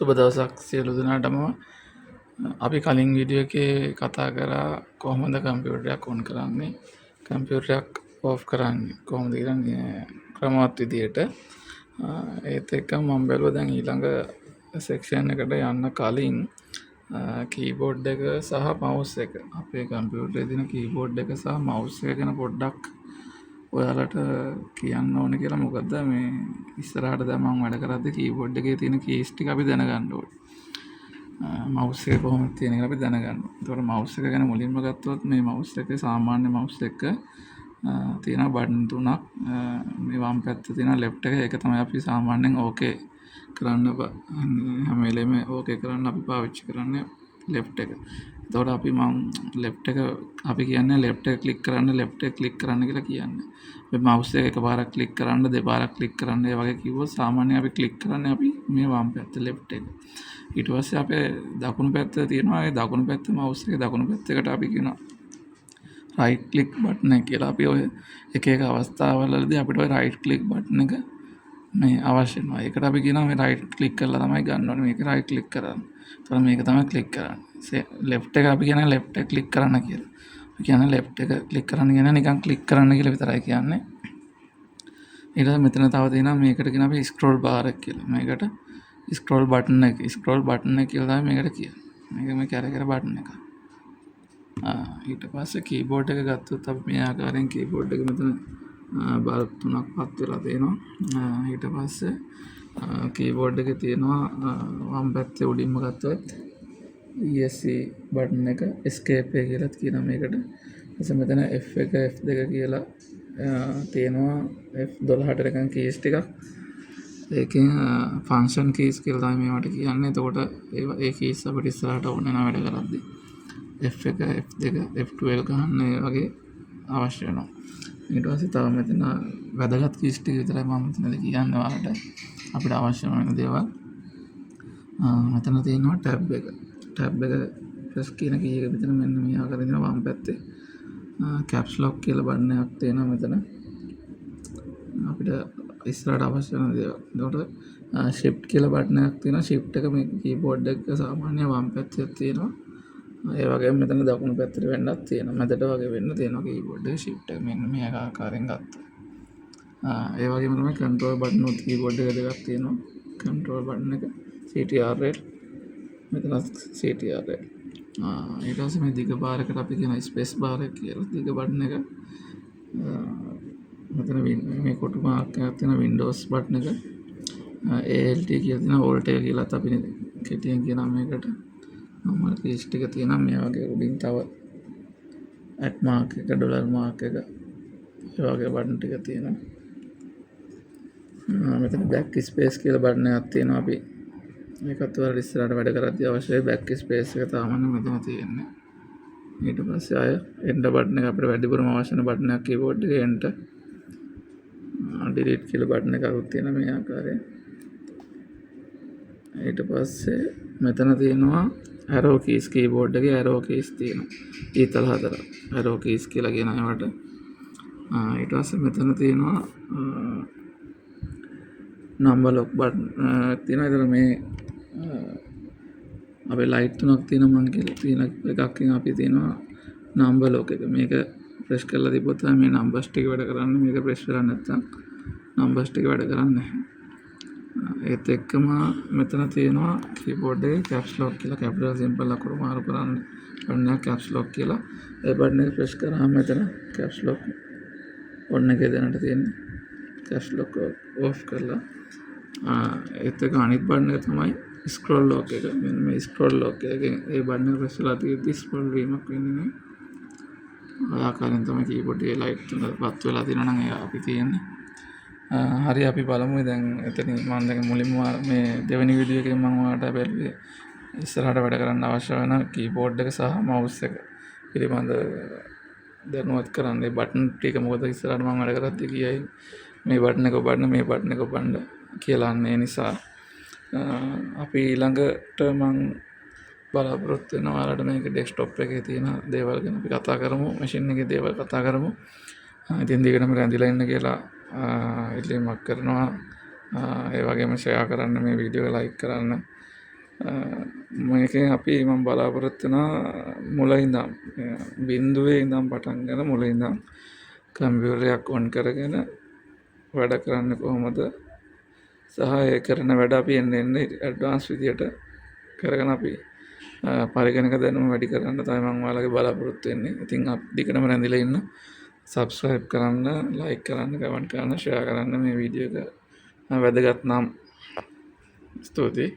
සුබ දවසක් සියලු දෙනාටම. අපි කලින් වීඩියෝ එකේ කතා කරා කොහොමද කම්පියුටරයක් ඔන් කරන්නේ, කම්පියුටරයක් ඕෆ් කරන්නේ කොහොමද කියලා ක්‍රමවත් විදියට. ඒත් එක්කම මම බැලුවා දැන් ඊළඟ සෙක්ෂන් එකට යන්න කලින් කීබෝඩ් එක සහ මවුස් එක, අපේ කම්පියුටරේ තියෙන කීබෝඩ් එක සහ මවුස් එක ගැන පොඩ්ඩක් ඔයාලට කියන්න ඕනේ කියලා. මොකද මේ ඉස්සරහට දැන් මම වැඩ කරද්දී කීබෝඩ් එකේ තියෙන කීස් ටික අපි දැනගන්න ඕනේ. මවුස් එක කොහොමද තියෙන කියලා අපි දැනගන්න. ඒතකොට මවුස් එක ගැන මුලින්ම ගත්තොත් මේ මවුස් එකේ සාමාන්‍ය මවුස් එක තියෙන බටන් තුනක්. මේ වම් පැත්තේ තියෙන ලෙෆ්ට් එක, ඒක තමයි අපි සාමාන්‍යයෙන් ඕකේ කරන්න හැම වෙලේම ඕකේ කරන්න අපි පාවිච්චි කරන්නේ ලෙෆ්ට් එක. එතකොට අපි ලෙෆ්ට් එක අපි කියන්නේ ලෙෆ්ට් එක ක්ලික් කරන්න, ලෙෆ්ට් එක ක්ලික් කරන්න කියලා කියන්නේ. මේ මවුස් එක එකපාරක් ක්ලික් කරන්න, දෙපාරක් ක්ලික් කරන්න, ඒ වගේ කිව්වොත් සාමාන්‍යයෙන් අපි ක්ලික් කරන්නේ අපි මේ වම් පැත්තේ ලෙෆ්ට් එක. ඊට පස්සේ අපේ දකුණු පැත්තේ තියෙනවා, ඒ දකුණු පැත්තේ මවුස් එකේ දකුණු පැත්තකට අපි කියනවා රයිට් ක්ලික් බටන් එක කියලා. අපි ඔය එක එක අවස්ථාවලදී අපිට ඔය රයිට් ක්ලික් බටන් එක මේ අවශ්‍ය වෙනවා. ඒකට අපි කියනවා මේ රයිට් ක්ලික් කරලා තමයි ගන්න ඕනේ. මේක රයිට් ක්ලික් කරන්න. එතකොට මේක තමයි ක්ලික් කරන්නේ. ලෙෆ්ට් එක අපි කියන්නේ ලෙෆ්ට් එක ක්ලික් කරන්න කියලා. අපි කියන්නේ ලෙෆ්ට් එක ක්ලික් කරන්න කියන්නේ නිකන් ක්ලික් කරන්න කියලා විතරයි කියන්නේ. ඊට පස්සේ මෙතන තව තියෙනවා මේකට කියන අපි ස්ක්‍රෝල් බාර් එක කියලා. මේකට ස්ක්‍රෝල් බටන් එක කියලා තමයි මේකට කියන්නේ. මේක මේ කැරකර බටන් එක. ඊට පස්සේ කීබෝඩ් එක ගත්තොත් අපි මේ ආකාරයෙන් කීබෝඩ් එක මෙතන බල්බ් තුනක් පත් වෙලා තියෙනවා. ඊට පස්සේ කීබෝඩ් එකේ තියෙනවා වම් පැත්තේ උඩින්ම ගත්තොත් ESC බටන් එක, escape එක කියලාත් කියනවා මේකට. ඊට මෙතන F1 F2 කියලා තියෙනවා. F12ට නිකන් කීස් ටිකක්. ඒකෙන් ෆන්ක්ෂන් කීස් කියලා තමයි මේවට කියන්නේ. එතකොට ඒ කීස් අපිට ඉස්සරහට ඕන වෙන වැඩ කරද්දී F1 F2 F12 ගන්න ඒ වගේ අවශ්‍ය වෙනවා. ඊට පස්සේ තව මෙතන වැදගත් කීස් ටික විතරයි මම මෙතනදී කියන්නේ ඔයාලට. අපිට අවශ්‍ය වෙන දේවල් මෙතන තියෙනවා ටැබ් එක. ටැබ් එක ප්‍රෙස් කියන කී එක මෙතන මෙන්න මේ ආකාරයෙන් තියෙනවා. වම් පැත්තේ කැප්ස් ලොක් කියලා බටන් එකක් තියෙනවා මෙතන. අපිට ඉස්සරහට අවශ්‍ය වෙන දේවල්. එතකොට shift කියලා බටන් එකක් තියෙනවා. shift එක මේ කීබෝඩ් එක සාමාන්‍ය වම් පැත්තේ තියෙනවා. ඒ වගේම මෙතන දකුණු පැත්තට වෙන්නත් තියෙනවා. මැදට වගේ වෙන්න තියෙනවා කීබෝඩ් එක shift එක මෙන්න මේ ආකාරයෙන් ගත්තා. ඒ වගේම තමයි control button උත් keyboard එක දෙකක් තියෙනවා. control button එක CTRL, මෙතන CTRL. ඊට පස්සේ මේ දිග බාරකට අපි කියන space bar එක කියලා. දිග button එක මෙතන මේ කොටු මාර්ක් එකක් තියෙන Windows button එක. ALT කියලා තියෙනවා. alt එක කියලාත් අපි කෙටියෙන් කියනවා මේකට. normal keys ටික තියෙනවා. මේ වගේ උඩින් තව @ mark එක, $mark එක, ඒ වගේ button ටික තියෙනවා. මෙතන back space කියලා බටන් එකක් තියෙනවා. අපි මේකත් ඔයාලා ඉස්සරහට වැඩ කරද්දී අවශ්‍යයි back space එක තමයි මෙතන තියෙන්නේ. ඊට පස්සේ ආය enter බටන් එක අපිට වැඩිපුරම අවශ්‍ය වෙන බටන් එකක් keyboard එකේ enter. delete කියලා බටන් එකක් තියෙනවා මේ ආකාරයෙන්. ඊට පස්සේ මෙතන තියෙනවා arrow keys. keyboard එකේ arrow keys තියෙනවා. ඊතල හතරක් arrow keys කියලා කියන ඒවට. ඊට පස්සේ මෙතන තියෙනවා number lock button තියෙනවා. ඒතර මේ අපේ ලයිට් තුනක් තියෙනවා. මම කියලා තියෙන එකකින් අපි තියෙනවා number lock එක. මේක ප්‍රෙස් කරලා තිබ්බොත් තමයි මේ numbers ටික වැඩ කරන්නේ. මේක ප්‍රෙස් කරලා නැත්නම් numbers ටික වැඩ කරන්නේ නැහැ. ඒත් එක්කම මෙතන තියෙනවා keyboard එකේ caps lock කියලා capital simple අකුරු මාරු කරන්න බටන් එක caps lock කියලා. ඒ බටන් එක ප්‍රෙස් කරාම මෙතන caps lock on එකේ දැනට තියෙන්නේ. caps lock off කරලා ඒත් එක අනිත් බටන් එක තමයි scroll lock එක. මෙන්න මේ scroll lock එකෙන් ඒ බටන් එක ප්‍රෙස් කරලා තියෙද්දි scroll වීමක් වෙන්නේ නැහැ. ඔය ආකාරයෙන් තමයි keyboard එකේ light තුන පත් වෙලා තියෙනවා නම් ඒ අපි තියෙන්නේ. හරි, අපි බලමු දැන් එතනින්. මම දැන් මුලින්ම මේ දෙවෙනි වීඩියෝ එකෙන් මම ඔයාලට බැලුවේ ඉස්සරහට වැඩ කරන්න අවශ්‍ය වෙන keyboard එක සහ mouse එක පිළිබඳ දැනුවත් කරන්න. ඒ බටන් ටික මොකද ඉස්සරහට මම වැඩ කරද්දී කියයි මේ බටන් එක ඔබන්න, මේ බටන් එක ඔබන්න කියලා. ඒ නිසා අපි ඊළඟට මම බලාපොරොත්තු වෙනවා ඔයාලට මේක ඩෙස්ක්ටොප් එකේ තියෙන දේවල් ගැන අපි කතා කරමු, මැෂින් එකේ දේවල් කතා කරමු. ඉතින් දිගටම රැඳිලා ඉන්න කියලා ඉල්ලීමක් කරනවා. ඒ වගේම ෂෙයා කරන්න, මේ වීඩියෝ එක ලයික් කරන්න. මේකෙන් අපි මම බලාපොරොත්තු වෙනවා මුල ඉඳන් බිඳුවේ ඉඳන් පටන් ගෙන මුල ඉඳන් කම්පියුටරයක් ඔන් කරගෙන වැඩ කරන්නේ කොහොමද සහ ඒ කරන වැඩ අපි එන්න ඇඩ්වාන්ස් විදියට කරගෙන අපි පරිගණක දැනුම වැඩි කරන්න තමයි මම ඔයාලගේ බලාපොරොත්තු වෙන්නේ. ඉතින් දිගටම රැඳිලා ඉන්න. සබ්ස්ක්‍රයිබ් කරන්න, ලයික් කරන්න, කමෙන්ට් කරන්න, ෂෙයා කරන්න මේ වීඩියෝ එක වැදගත් නම් ස්තුතියි.